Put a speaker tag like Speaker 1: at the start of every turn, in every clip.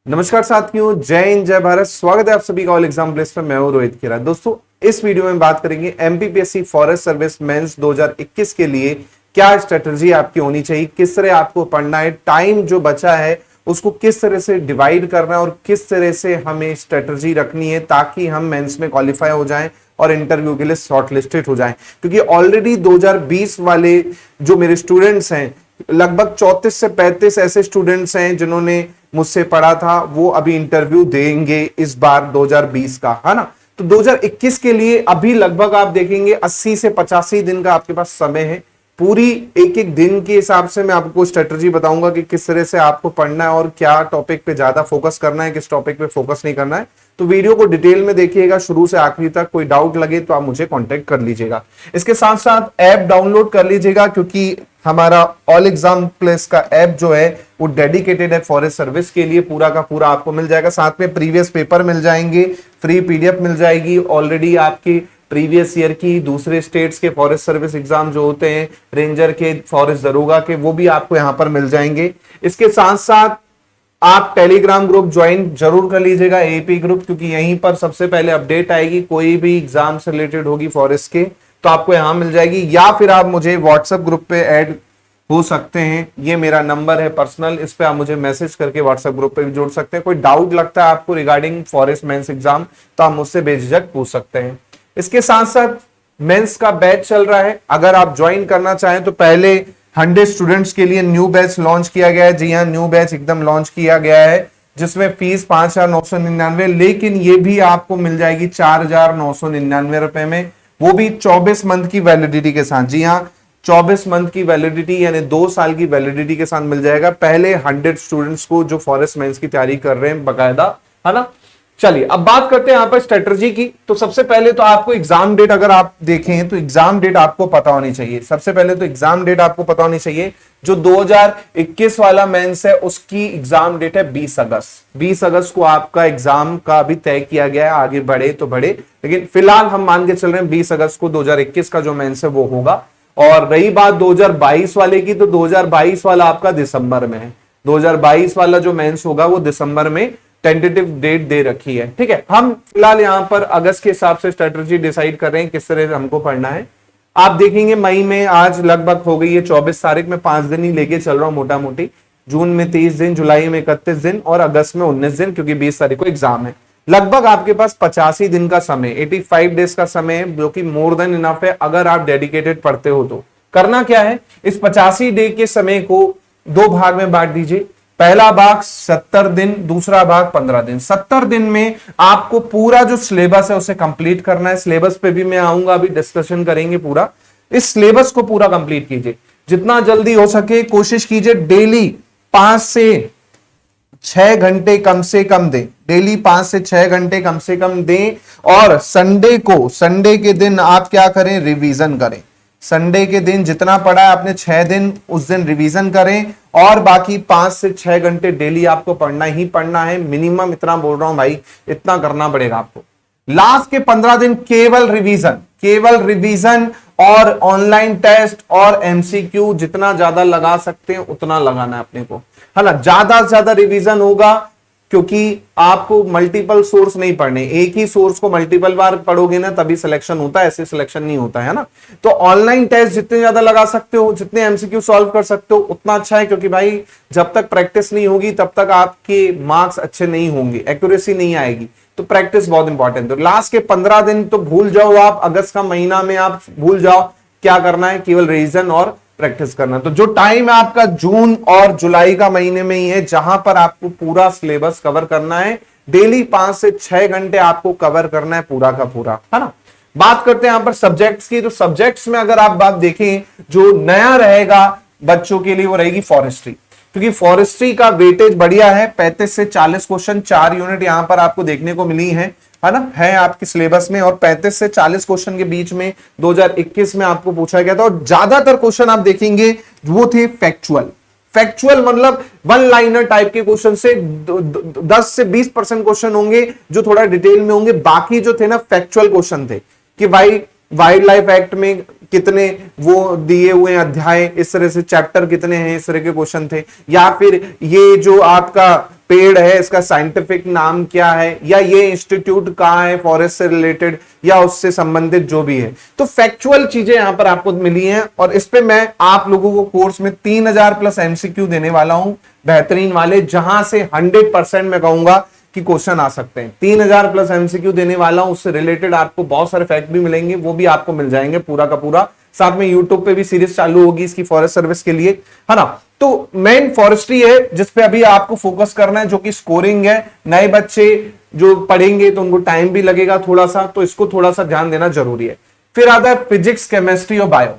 Speaker 1: नमस्कार साथियों, जय हिंद जय भारत। स्वागत है आप सभी का ऑल एग्जाम प्लेस पर। मैं हूं रोहित खेरा। दोस्तों, इस वीडियो में बात करेंगे एमपीपीएससी फॉरेस्ट सर्विस मेंस 2021 के लिए क्या स्ट्रेटजी आपकी होनी चाहिए, किस तरह आपको पढ़ना है, टाइम जो बचा है उसको किस तरह से डिवाइड करना है और किस तरह से हमें स्ट्रेटजी रखनी है ताकि हम मेंस में क्वालिफाई हो जाएं और इंटरव्यू के लिए शॉर्टलिस्टेड हो जाएं। क्योंकि ऑलरेडी 2020 वाले जो मेरे स्टूडेंट्स हैं, लगभग 34 से 35 ऐसे स्टूडेंट्स हैं जिन्होंने मुझसे पढ़ा था, वो अभी इंटरव्यू देंगे इस बार 2020 का, है ना। तो 2021 के लिए अभी लगभग आप देखेंगे 80 से 85 दिन का आपके पास समय है। पूरी एक एक दिन के हिसाब से मैं आपको स्ट्रेटजी बताऊंगा कि किस तरह से आपको पढ़ना है और क्या टॉपिक पे ज्यादा फोकस करना है, किस टॉपिक पे फोकस नहीं करना है। तो वीडियो को डिटेल में देखिएगा शुरू से आखिरी तक। कोई डाउट लगे तो आप मुझे कांटेक्ट कर लीजिएगा। इसके साथ साथ ऐप डाउनलोड कर लीजिएगा क्योंकि हमारा ऑल एग्जाम प्लेस का ऐप जो है वो डेडिकेटेड है फॉरेस्ट सर्विस के लिए। पूरा का पूरा आपको मिल जाएगा। साथ में प्रीवियस पेपर मिल जाएंगे, फ्री पीडीएफ मिल जाएगी। ऑलरेडी आपकी प्रीवियस ईयर की दूसरे स्टेट्स के फॉरेस्ट सर्विस एग्जाम जो होते हैं, रेंजर के, फॉरेस्ट दरोगा के, वो भी आपको यहां पर मिल जाएंगे। इसके साथ साथ आप टेलीग्राम ग्रुप ज्वाइन जरूर कर लीजिएगा, एपी ग्रुप, क्योंकि यहीं पर सबसे पहले अपडेट आएगी। कोई भी एग्जाम से रिलेटेड होगी फॉरेस्ट के तो आपको यहां मिल जाएगी, या फिर आप मुझे व्हाट्सएप ग्रुप पे ऐड हो सकते हैं। ये मेरा नंबर है पर्सनल, इस पे आप मुझे मैसेज करके व्हाट्सएप ग्रुप पे भी जोड़ सकते हैं। कोई डाउट लगता है आपको रिगार्डिंग फॉरेस्ट मेंस एग्जाम तो आप मुझसे बेझिझक पूछ सकते हैं। इसके साथ साथ मेंस का बैच चल रहा है, अगर आप ज्वाइन करना चाहें तो पहले 100 स्टूडेंट्स के लिए न्यू बैच लॉन्च किया गया है। जी हाँ, न्यू बैच एकदम लॉन्च किया गया है जिसमें फीस 5,999, लेकिन ये भी आपको मिल जाएगी 4,999 रुपए में, वो भी 24 मंथ की वैलिडिटी के साथ। जी हाँ, 24 मंथ की वैलिडिटी यानी 2 साल की वैलिडिटी के साथ मिल जाएगा पहले 100 स्टूडेंट्स को जो फॉरेस्ट मेंस की तैयारी कर रहे हैं बकायदा, है ना। चलिए अब बात करते हैं यहां पर स्ट्रेटजी की। तो सबसे पहले तो आपको एग्जाम डेट, अगर आप देखें तो एग्जाम डेट आपको पता होनी चाहिए। सबसे पहले तो एग्जाम डेट आपको पता होनी चाहिए। जो 2021 वाला मेंस है उसकी एग्जाम डेट है 20 अगस्त। 20 अगस्त को आपका एग्जाम का अभी तय किया गया है। आगे बढ़े तो बढ़े, लेकिन फिलहाल हम मान के चल रहे हैं 20 अगस्त को 2021 का जो मेंस है वो होगा। और रही बात 2022 वाले की, तो 2022 वाला आपका दिसंबर में है। 2022 वाला जो मेंस होगा वो दिसंबर में टेंटेटिव डेट दे रखी है। ठीक है, हम फिलहाल यहां पर अगस्त के हिसाब से स्ट्रेटजी डिसाइड कर रहे हैं किस तरह से हमको पढ़ना है। आप देखेंगे मई में आज लगभग हो गई है 24 तारीख में, 5 दिन ही लेके चल रहा हूं मोटा मोटी। जून में 30 दिन, जुलाई में 31 दिन और अगस्त में 19 दिन, क्योंकि 20 तारीख को एग्जाम है। लगभग आपके पास 85 दिन का समय, 85 डेज का समय है, जो कि मोर देन इनफ है अगर आप डेडिकेटेड पढ़ते हो तो। करना क्या है, इस 85 डे के समय को 2 भाग में बांट दीजिए। पहला भाग 70 दिन, दूसरा भाग 15 दिन। 70 दिन में आपको पूरा जो सिलेबस है उसे कंप्लीट करना है। सिलेबस पे भी मैं आऊंगा, अभी डिस्कशन करेंगे पूरा। इस सिलेबस को पूरा कंप्लीट कीजिए, जितना जल्दी हो सके कोशिश कीजिए। डेली 5 से 6 घंटे कम से कम दें। डेली 5 से 6 घंटे कम से कम दें। और संडे के दिन आप क्या करें, रिवीजन करें। संडे के दिन जितना पढ़ा है आपने 6 दिन, उस दिन रिवीजन करें। और बाकी 5 से 6 घंटे डेली आपको पढ़ना ही पढ़ना है। मिनिमम इतना बोल रहा हूं भाई, इतना करना पड़ेगा आपको। लास्ट के 15 दिन केवल रिवीजन और ऑनलाइन टेस्ट और एमसीक्यू जितना ज्यादा लगा सकते हैं उतना लगाना है अपने को, है ना। ज्यादा से ज्यादा रिवीजन होगा क्योंकि आपको मल्टीपल सोर्स नहीं पढ़ने, एक ही सोर्स को मल्टीपल बार पढ़ोगे ना तभी सिलेक्शन होता है, ऐसे सिलेक्शन नहीं होता है ना। तो ऑनलाइन टेस्ट जितने ज्यादा लगा सकते हो, जितने एमसीक्यू सॉल्व कर सकते हो उतना अच्छा है, क्योंकि भाई जब तक प्रैक्टिस नहीं होगी तब तक आपके मार्क्स अच्छे नहीं होंगे, एक्यूरेसी नहीं आएगी। तो प्रैक्टिस बहुत इंपॉर्टेंट है। लास्ट के 15 दिन तो भूल जाओ आप, अगस्त का महीना में आप भूल जाओ क्या करना है, केवल रिवीजन और प्रैक्टिस करना। तो जो टाइम है आपका जून और जुलाई का महीने में ही है, जहां पर आपको पूरा सिलेबस कवर करना है। डेली 5 से 6 घंटे आपको कवर करना है पूरा का पूरा, है ना। बात करते हैं यहां पर सब्जेक्ट्स की। तो सब्जेक्ट्स में अगर आप बात देखें, जो नया रहेगा बच्चों के लिए वो रहेगी फॉरेस्ट्री, क्योंकि फॉरेस्ट्री का वेटेज बढ़िया है। 35 से 40 क्वेश्चन, 4 यूनिट यहां पर आपको देखने को मिली है ना, है आपके सिलेबस में। और 35 से 40 क्वेश्चन के बीच में 2021 में आपको पूछा गया था। और ज्यादातर क्वेश्चन आप देखेंगे वो थे फैक्चुअल मतलब वन लाइनर टाइप के क्वेश्चन से 10 से 20% क्वेश्चन होंगे जो थोड़ा डिटेल में होंगे। बाकी जो थे ना फैक्चुअल क्वेश्चन थे कि भाई वाइल्ड लाइफ एक्ट में कितने वो दिए हुए अध्याय, इस तरह से चैप्टर कितने हैं, इस तरह के क्वेश्चन थे। या फिर ये जो आपका पेड़ है, इसका साइंटिफिक नाम क्या है, या ये इंस्टीट्यूट कहाँ है फॉरेस्ट से रिलेटेड या उससे संबंधित जो भी है। तो फैक्चुअल चीजें यहां पर आपको मिली हैं और इस पे मैं आप लोगों को कोर्स में 3000 प्लस एमसीक्यू देने वाला हूं, बेहतरीन वाले, जहां से 100% मैं कहूंगा कि क्वेश्चन आ सकते हैं। 3000 प्लस एमसीक्यू देने वाला हूं, उससे रिलेटेड आपको बहुत सारे फैक्ट भी मिलेंगे, वो भी आपको मिल जाएंगे पूरा का पूरा। साथ में यूट्यूब पे भी सीरीज चालू होगी इसकी फॉरेस्ट सर्विस के लिए, है ना। तो मेन फॉरेस्ट्री है जिसपे अभी आपको फोकस करना है, जो कि स्कोरिंग है। नए बच्चे जो पढ़ेंगे तो उनको टाइम भी लगेगा थोड़ा सा, तो इसको थोड़ा सा ध्यान देना जरूरी है। फिर आता है फिजिक्स, केमिस्ट्री और बायो।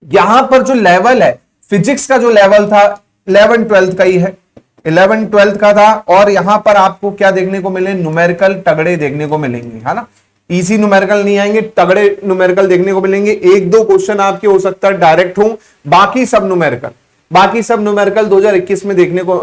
Speaker 1: यहां पर जो लेवल है, फिजिक्स का जो लेवल था 11-12 का ही है, 11-12 का था। और यहां पर आपको क्या देखने को मिले, न्यूमेरिकल तगड़े देखने को मिलेंगे, है ना। इजी न्यूमेरिकल नहीं आएंगे, तगड़े न्यूमेरिकल देखने को मिलेंगे। एक दो क्वेश्चन आपके हो सकता है डायरेक्ट हो, बाकी सब न्यूमेरिकल 2021 में देखने को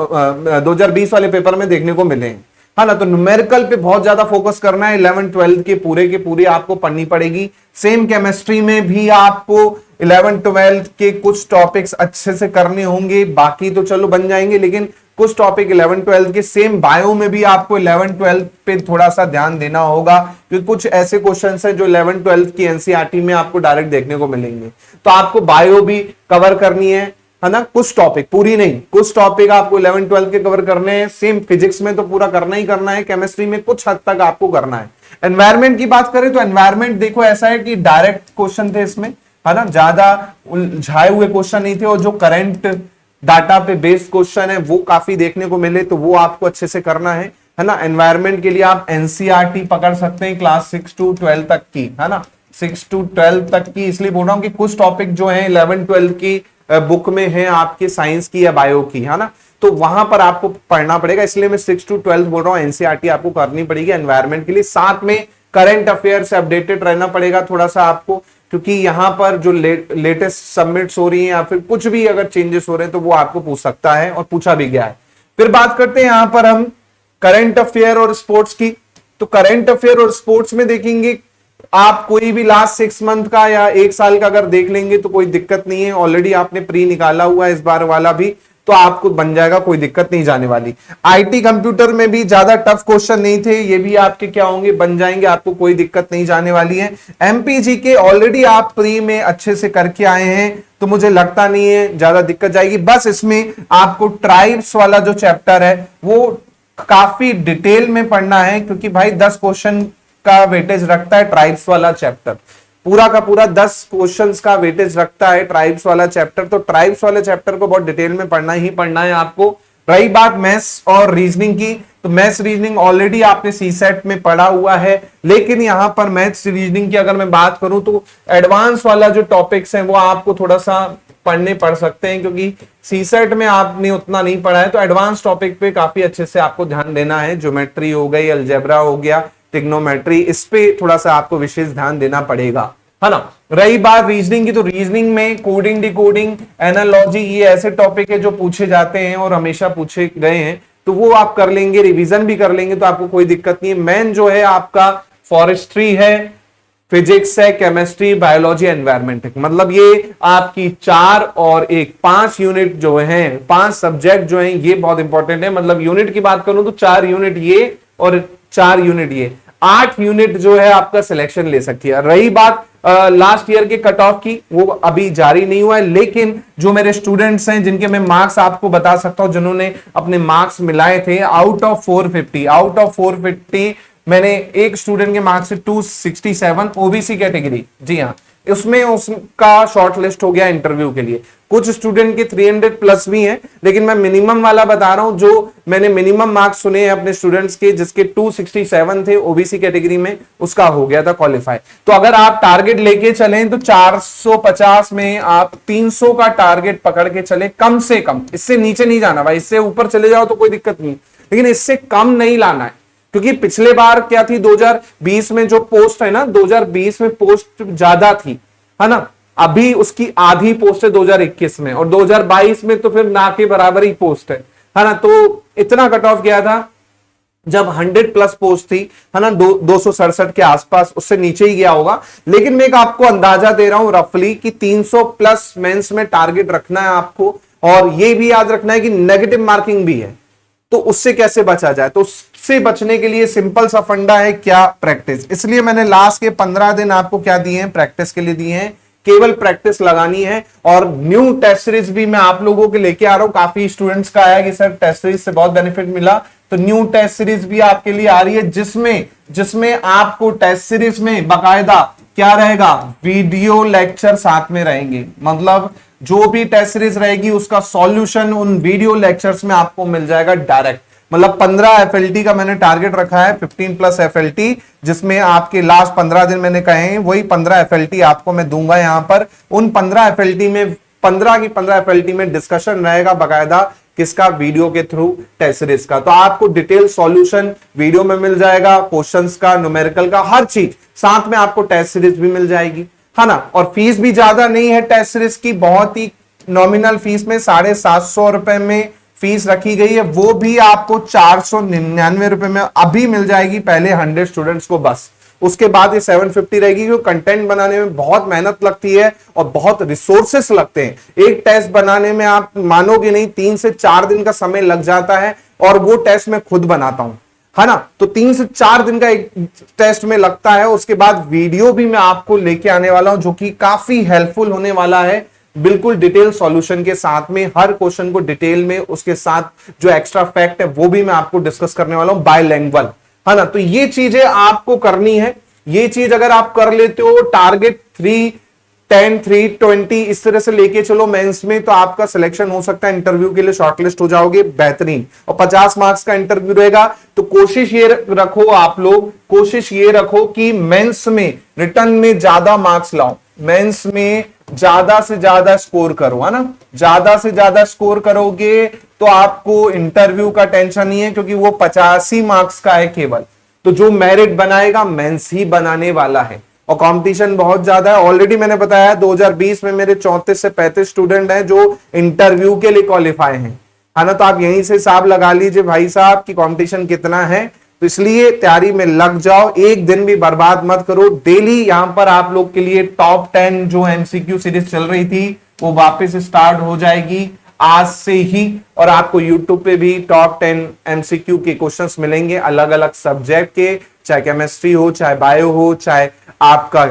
Speaker 1: 2020 वाले पेपर में देखने को मिले हैं, है ना। तो न्यूमेरिकल पे बहुत ज्यादा फोकस करना है। 11-12 के पूरे आपको पढ़नी पड़ेगी। सेम केमिस्ट्री में भी आपको 11-12 के कुछ टॉपिक्स अच्छे से करने होंगे, बाकी तो चलो बन जाएंगे, लेकिन कुछ टॉपिक 11-12 के। सेम बायो में भी आपको 11-12 पे थोड़ा सा ध्यान देना होगा, क्योंकि कुछ ऐसे क्वेश्चंस हैं जो 11-12 की एनसीईआरटी में आपको डायरेक्ट देखने को मिलेंगे। तो आपको बायो भी कवर करनी है ना, कुछ टॉपिक, पूरी नहीं, कुछ टॉपिक आपको 11-12 के कवर करने हैं। सेम फिजिक्स में तो पूरा करना ही करना है, केमिस्ट्री में कुछ हद तक आपको करना है। एनवायरमेंट की बात करें तो एनवायरमेंट देखो ऐसा है कि डायरेक्ट क्वेश्चन थे इसमें, है ना, ज्यादा उलझाए हुए क्वेश्चन नहीं थे, और जो करंट डाटा पे बेस्ड क्वेश्चन है वो काफी देखने को मिले, तो वो आपको अच्छे से करना है ना। एनवायरमेंट के लिए आप एनसीईआरटी पकड़ सकते हैं क्लास 6 to 12 तक की, है ना, 6 to 12 तक की। इसलिए बोल रहा हूं कि कुछ टॉपिक जो है 11-12 की बुक में है आपके, साइंस की या बायो की, है ना, तो वहां पर आपको पढ़ना पड़ेगा। इसलिए मैं 6 to 12 बोल रहा हूं, एनसीईआरटी आपको करनी पड़ेगी एनवायरमेंट के लिए। साथ में करंट अफेयर से अपडेटेड रहना पड़ेगा थोड़ा सा आपको, क्योंकि यहां पर जो लेटेस्ट सबमिट्स हो रही हैं या फिर कुछ भी अगर चेंजेस हो रहे हैं तो वो आपको पूछ सकता है, और पूछा भी गया है। फिर बात करते हैं यहां पर हम करंट अफेयर और स्पोर्ट्स की। तो करंट अफेयर और स्पोर्ट्स में देखेंगे आप कोई भी लास्ट 6 मंथ का या 1 साल का अगर देख लेंगे तो कोई दिक्कत नहीं है। ऑलरेडी आपने प्री निकाला हुआ है इस बार वाला भी, तो आपको बन जाएगा, कोई दिक्कत नहीं जाने वाली। आईटी कंप्यूटर में भी ज्यादा टफ क्वेश्चन नहीं थे, ये भी आपके क्या होंगे, बन जाएंगे, आपको कोई दिक्कत नहीं जाने वाली है। एमपीजी के ऑलरेडी आप प्री में अच्छे से करके आए हैं, तो मुझे लगता नहीं है ज्यादा दिक्कत जाएगी। बस इसमें आपको ट्राइब्स वाला जो चैप्टर है वो काफी डिटेल में पढ़ना है, क्योंकि भाई 10 क्वेश्चन का वेटेज रखता है ट्राइब्स वाला चैप्टर, पूरा का पूरा 10 क्वेश्चंस का वेटेज रखता है ट्राइब्स वाला चैप्टर। तो ट्राइब्स वाले चैप्टर को बहुत डिटेल में पढ़ना ही पढ़ना है आपको। रही बात मैथ्स और रीजनिंग की, तो मैथ्स रीजनिंग ऑलरेडी आपने सीसेट में पढ़ा हुआ है, लेकिन यहां पर मैथ्स रीजनिंग की अगर मैं बात करूं तो एडवांस वाला जो टॉपिक्स हैं वो आपको थोड़ा सा पढ़ने पड़ सकते हैं, क्योंकि सीसेट में आपने उतना नहीं पढ़ा है। तो एडवांस टॉपिक पे काफी अच्छे से आपको ध्यान देना है। ज्योमेट्री हो गई, अलजेब्रा हो गया, ट्रिग्नोमेट्री, इस पे थोड़ा सा आपको विशेष ध्यान देना पड़ेगा, है ना। रही बात रीजनिंग की, तो रीजनिंग में कोडिंग, डिकोडिंग, एनालॉजी, ये ऐसे टॉपिक है जो पूछे जाते हैं और हमेशा पूछे गए हैं, तो वो आप कर लेंगे, रिवीजन भी कर लेंगे, तो आपको कोई दिक्कत नहीं है। मेन जो है आपका फॉरेस्ट्री है, फिजिक्स है, केमिस्ट्री, बायोलॉजी, एनवायरमेंट, मतलब ये आपकी 4 और 1 5 यूनिट जो है, 5 सब्जेक्ट जो है, ये बहुत इंपॉर्टेंट है। मतलब यूनिट की बात करूं तो 4 यूनिट ये और 4 यूनिट ये, 8 यूनिट जो है आपका सिलेक्शन ले सकती है। रही बात लास्ट ईयर के कट ऑफ की, वो अभी जारी नहीं हुआ है, लेकिन जो मेरे स्टूडेंट्स हैं जिनके मैं मार्क्स आपको बता सकता हूं, जिन्होंने अपने मार्क्स मिलाए थे आउट ऑफ 450 मैंने एक स्टूडेंट के मार्क्स से 267 ओबीसी कैटेगरी, जी हाँ, उसमें उसका शॉर्ट लिस्ट हो गया इंटरव्यू के लिए। कुछ स्टूडेंट के 300 प्लस भी हैं, लेकिन मैं मिनिमम वाला बता रहा हूं, जो मैंने मिनिमम मार्क्स सुने हैं अपने स्टूडेंट्स के, जिसके 267 थे ओबीसी कैटेगरी में, उसका हो गया था क्वालिफाई। तो अगर आप टारगेट लेके चलें तो 450 में आप 300 का टारगेट पकड़ के चले, कम से कम, इससे नीचे नहीं जाना भाई, इससे ऊपर चले जाओ तो कोई दिक्कत नहीं, लेकिन इससे कम नहीं लाना है। क्योंकि पिछले बार क्या थी, 2020 में जो पोस्ट है ना, 2020 में पोस्ट ज्यादा थी, है ना, अभी उसकी आधी पोस्ट है 2021 में, और 2022 में तो फिर ना के बराबर ही पोस्ट है ना। तो इतना कट ऑफ गया था जब 100 प्लस पोस्ट थी, है ना, 267 के आसपास, उससे नीचे ही गया होगा। लेकिन मैं एक आपको अंदाजा दे रहा हूं रफली कि 300 प्लस मेंस में टारगेट रखना है आपको, और ये भी याद रखना है कि नेगेटिव मार्किंग भी है। तो उससे कैसे बचा जाए? तो उससे बचने के लिए सिंपल सा फंडा है, क्या? प्रैक्टिस। इसलिए मैंने लास्ट के 15 दिन आपको क्या दिए हैं? प्रैक्टिस के लिए दिए हैं। केवल प्रैक्टिस लगानी है। और न्यू टेस्ट सीरीज भी मैं आप लोगों के लेके आ रहा हूं। काफी स्टूडेंट्स का आया कि सर टेस्ट सीरीज से बहुत बेनिफिट मिला, तो न्यू टेस्ट सीरीज भी आपके लिए आ रही है, जिसमें आपको टेस्ट सीरीज में बाकायदा क्या रहेगा? वीडियो लेक्चर साथ में रहेंगे। मतलब जो भी टेस्ट सीरीज रहेगी उसका सॉल्यूशन उन वीडियो लेक्चर्स में आपको मिल जाएगा डायरेक्ट। मतलब 15 एफएलटी का मैंने टारगेट रखा है, 15 प्लस एफएलटी, जिसमें आपके लास्ट 15 दिन मैंने कहे हैं, वही 15 एफएलटी आपको मैं दूंगा यहां पर। उन 15 एफएलटी में 15 एफएलटी में डिस्कशन रहेगा बाकायदा, किसका? वीडियो के थ्रू टेस्ट सीरीज का। तो आपको डिटेल सॉल्यूशन वीडियो में मिल जाएगा, क्वेश्चंस का, न्यूमेरिकल का, हर चीज साथ में आपको टेस्ट सीरीज भी मिल जाएगी, है ना। और फीस भी ज्यादा नहीं है टेस्ट सीरीज की, बहुत ही नॉमिनल फीस में 750 रुपए में फीस रखी गई है। वो भी आपको 499 रुपए में अभी मिल जाएगी, पहले 100 स्टूडेंट्स को बस। उसके बाद ये 750 रहेगी, क्योंकि कंटेंट बनाने में बहुत मेहनत लगती है और बहुत रिसोर्सेस लगते हैं। एक टेस्ट बनाने में आप मानोगे नहीं, 3 से 4 दिन का समय लग जाता है, और वो टेस्ट मैं खुद बनाता हूं, है ना। तो 3 से 4 दिन का एक टेस्ट में लगता है। उसके बाद वीडियो भी मैं आपको लेके आने वाला हूं, जो कि काफी हेल्पफुल होने वाला है, बिल्कुल डिटेल सॉल्यूशन के साथ में, हर क्वेश्चन को डिटेल में, उसके साथ जो एक्स्ट्रा फैक्ट है वो भी मैं आपको डिस्कस करने वाला हूं, बायलैंग्वेज, है ना। तो ये चीजें आपको करनी है। ये चीज अगर आप कर लेते हो, टारगेट 310 320 इस तरह से लेके चलो मेंस में, तो आपका सिलेक्शन हो सकता है, इंटरव्यू के लिए शॉर्टलिस्ट हो जाओगे, बेहतरीन। और 50 मार्क्स का इंटरव्यू रहेगा। तो कोशिश ये रखो आप लोग, कोशिश ये रखो कि मेंस में, रिटर्न में ज्यादा मार्क्स लाओ, मेंस में ज्यादा से ज्यादा स्कोर करो, है ना। ज्यादा से ज्यादा स्कोर करोगे तो आपको इंटरव्यू का टेंशन नहीं है, क्योंकि वो 85 मार्क्स का है केवल। तो जो मेरिट बनाएगा मेंस ही बनाने वाला है, और कंपटीशन बहुत ज्यादा है। ऑलरेडी मैंने बताया 2020 में मेरे 34 से 35 स्टूडेंट हैं जो इंटरव्यू के लिए क्वालिफाई हैं, है ना। तो आप यहीं से हिसाब लगा लीजिए भाई साहब की कंपटीशन कितना है। तो इसलिए तैयारी में लग जाओ, एक दिन भी बर्बाद मत करो। डेली यहां पर आप लोग के लिए टॉप 10 जो एमसीक्यू सीरीज चल रही थी वो वापस स्टार्ट हो जाएगी आज से ही, और आपको यूट्यूब पे भी टॉप 10 एमसीक्यू के क्वेश्चंस मिलेंगे, अलग अलग सब्जेक्ट के, चाहे केमिस्ट्री हो, चाहे बायो हो, चाहे आपका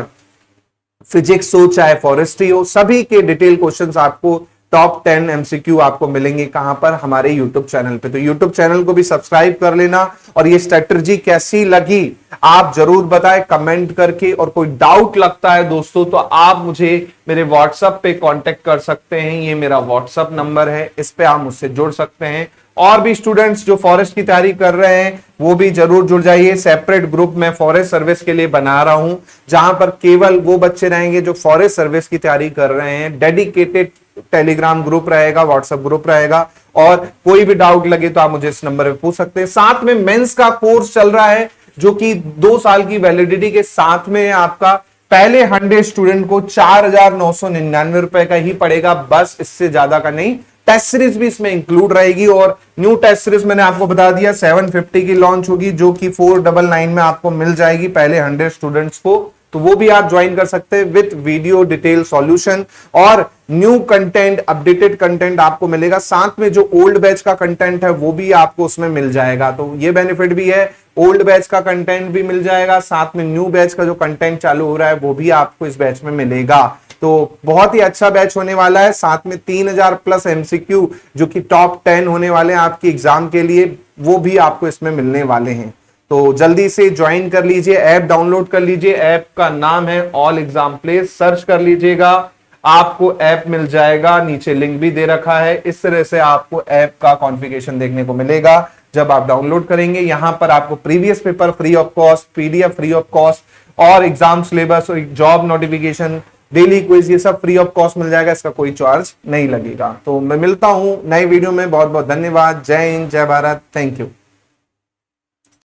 Speaker 1: फिजिक्स हो, चाहे फॉरेस्ट्री हो, सभी के डिटेल क्वेश्चंस आपको टॉप 10 एमसीक्यू आपको मिलेंगे। कहां पर? हमारे यूट्यूब चैनल पे। तो यूट्यूब चैनल को भी सब्सक्राइब कर लेना। और ये स्ट्रेटजी कैसी लगी आप जरूर बताएं कमेंट करके। और कोई डाउट लगता है दोस्तों तो आप मुझे मेरे व्हाट्सएप पे कांटेक्ट कर सकते हैं, ये मेरा व्हाट्सएप नंबर है, इस पे आप मुझसे जुड़ सकते हैं। और भी स्टूडेंट्स जो फॉरेस्ट की तैयारी कर रहे हैं वो भी जरूर जुड़ जाइए। सेपरेट ग्रुप मैं फॉरेस्ट सर्विस के लिए बना रहा हूं, जहां पर केवल वो बच्चे रहेंगे जो फॉरेस्ट सर्विस की तैयारी कर रहे हैं। डेडिकेटेड टेलीग्राम ग्रुप रहेगा, व्हाट्सएप ग्रुप रहेगा, और कोई भी डाउट लगे तो आप मुझे इस नंबर पे पूछ सकते हैं। साथ में मेंस का कोर्स चल रहा है, जो कि 2 साल की वैलिडिटी के साथ में आपका पहले 100 स्टूडेंट को 4,999 रुपए का ही पड़ेगा, बस, इससे ज्यादा का नहीं। टेस्ट सीरीज भी इसमें इंक्लूड रहेगी, और न्यू टेस्ट सीरीज मैंने आपको बता दिया 750 की लॉन्च होगी, जो कि 499 में आपको मिल जाएगी पहले 100 स्टूडेंट्स को। तो वो भी आप ज्वाइन कर सकते हैं विद वीडियो डिटेल सॉल्यूशन, और न्यू कंटेंट, अपडेटेड कंटेंट आपको मिलेगा। साथ में जो ओल्ड बैच का कंटेंट है वो भी आपको उसमें मिल जाएगा। तो ये बेनिफिट भी है, ओल्ड बैच का कंटेंट भी मिल जाएगा, साथ में न्यू बैच का जो कंटेंट चालू हो रहा है वो भी आपको इस बैच में मिलेगा। तो बहुत ही अच्छा बैच होने वाला है। साथ में 3000 प्लस एमसीक्यू जो कि टॉप 10 होने वाले हैं आपकी एग्जाम के लिए, वो भी आपको इसमें मिलने वाले हैं। तो जल्दी से ज्वाइन कर लीजिए, ऐप डाउनलोड कर लीजिए। ऐप का नाम है ऑल एग्जाम प्लेस, सर्च कर लीजिएगा, आपको ऐप मिल जाएगा, नीचे लिंक भी दे रखा है। इस तरह से आपको ऐप का कॉन्फ़िगरेशन देखने को मिलेगा जब आप डाउनलोड करेंगे। यहां पर आपको previous paper free of cost, PDF free of cost, और एग्जाम सिलेबस और जॉब नोटिफिकेशन, डेली क्विज, ये सब फ्री ऑफ कॉस्ट मिल जाएगा, इसका कोई चार्ज नहीं लगेगा। तो मैं मिलता हूं नए वीडियो में। बहुत बहुत धन्यवाद। जय हिंद, जय भारत, थैंक यू।